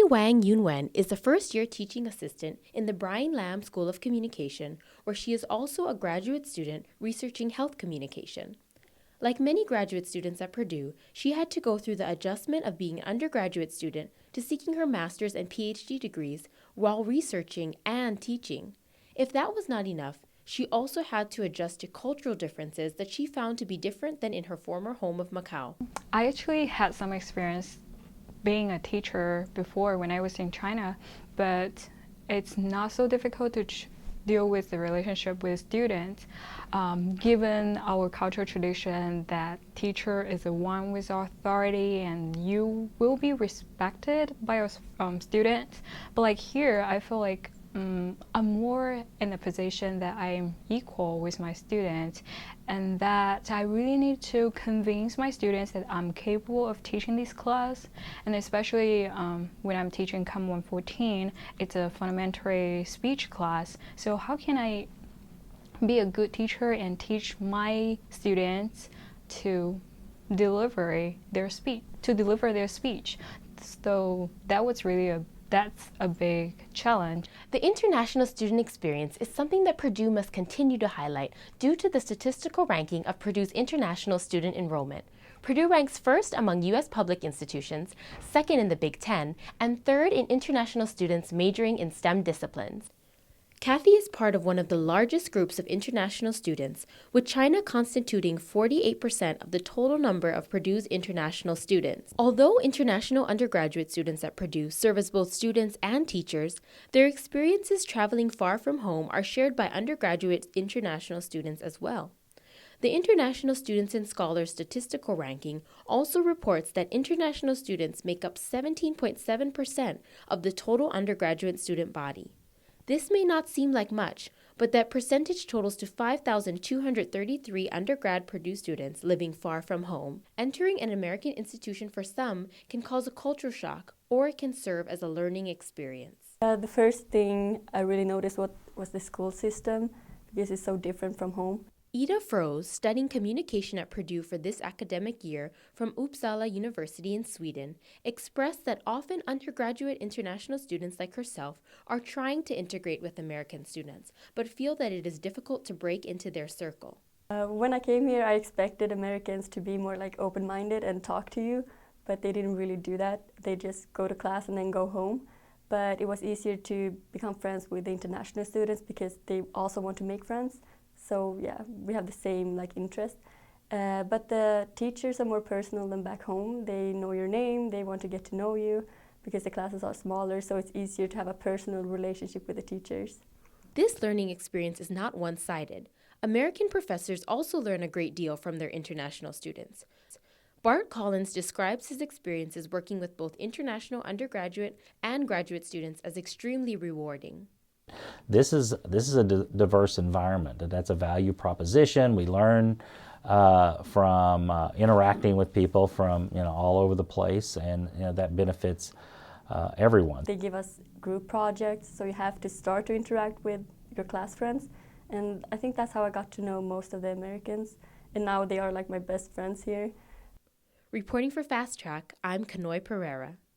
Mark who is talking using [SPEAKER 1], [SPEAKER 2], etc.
[SPEAKER 1] Wang Yunwen is the first-year teaching assistant in the Brian Lam School of Communication, where she is also a graduate student researching health communication. Like many graduate students at Purdue, she had to go through the adjustment of being an undergraduate student to seeking her master's and PhD degrees while researching and teaching. If that was not enough, she also had to adjust to cultural differences that she found to be different than in her former home of Macau.
[SPEAKER 2] I actually had some experience being a teacher before when I was in China, but it's not so difficult to deal with the relationship with students, given our cultural tradition that teacher is the one with authority and you will be respected by your students. But like here, I feel like I'm more in a position that I'm equal with my students, and that I really need to convince my students that I'm capable of teaching this class. And especially when I'm teaching COM 114, it's a fundamental speech class. So how can I be a good teacher and teach my students to deliver their speech? So that's a big challenge.
[SPEAKER 1] The international student experience is something that Purdue must continue to highlight due to the statistical ranking of Purdue's international student enrollment. Purdue ranks first among U.S. public institutions, second in the Big Ten, and third in international students majoring in STEM disciplines. Kathy is part of one of the largest groups of international students, with China constituting 48% of the total number of Purdue's international students. Although international undergraduate students at Purdue serve as both students and teachers, their experiences traveling far from home are shared by undergraduate international students as well. The International Students and Scholars Statistical Ranking also reports that international students make up 17.7% of the total undergraduate student body. This may not seem like much, but that percentage totals to 5,233 undergrad Purdue students living far from home. Entering an American institution for some can cause a culture shock, or it can serve as a learning experience.
[SPEAKER 3] The first thing I really noticed was the school system, because it's so different from home.
[SPEAKER 1] Ida Froese, studying communication at Purdue for this academic year from Uppsala University in Sweden, expressed that often undergraduate international students like herself are trying to integrate with American students, but feel that it is difficult to break into their circle.
[SPEAKER 3] When I came here, I expected Americans to be more like open-minded and talk to you, but they didn't really do that. They just go to class and then go home. But it was easier to become friends with the international students because they also want to make friends. So yeah, we have the same interest. But the teachers are more personal than back home. They know your name, they want to get to know you because the classes are smaller, so it's easier to have a personal relationship with the teachers.
[SPEAKER 1] This learning experience is not one-sided. American professors also learn a great deal from their international students. Bart Collins describes his experiences working with both international undergraduate and graduate students as extremely rewarding.
[SPEAKER 4] This is a diverse environment. That's a value proposition. We learn from interacting with people from all over the place, and that benefits everyone.
[SPEAKER 3] They give us group projects, so you have to start to interact with your class friends, and I think that's how I got to know most of the Americans, and now they are like my best friends here.
[SPEAKER 1] Reporting for Fast Track, I'm Kanoe Perreira.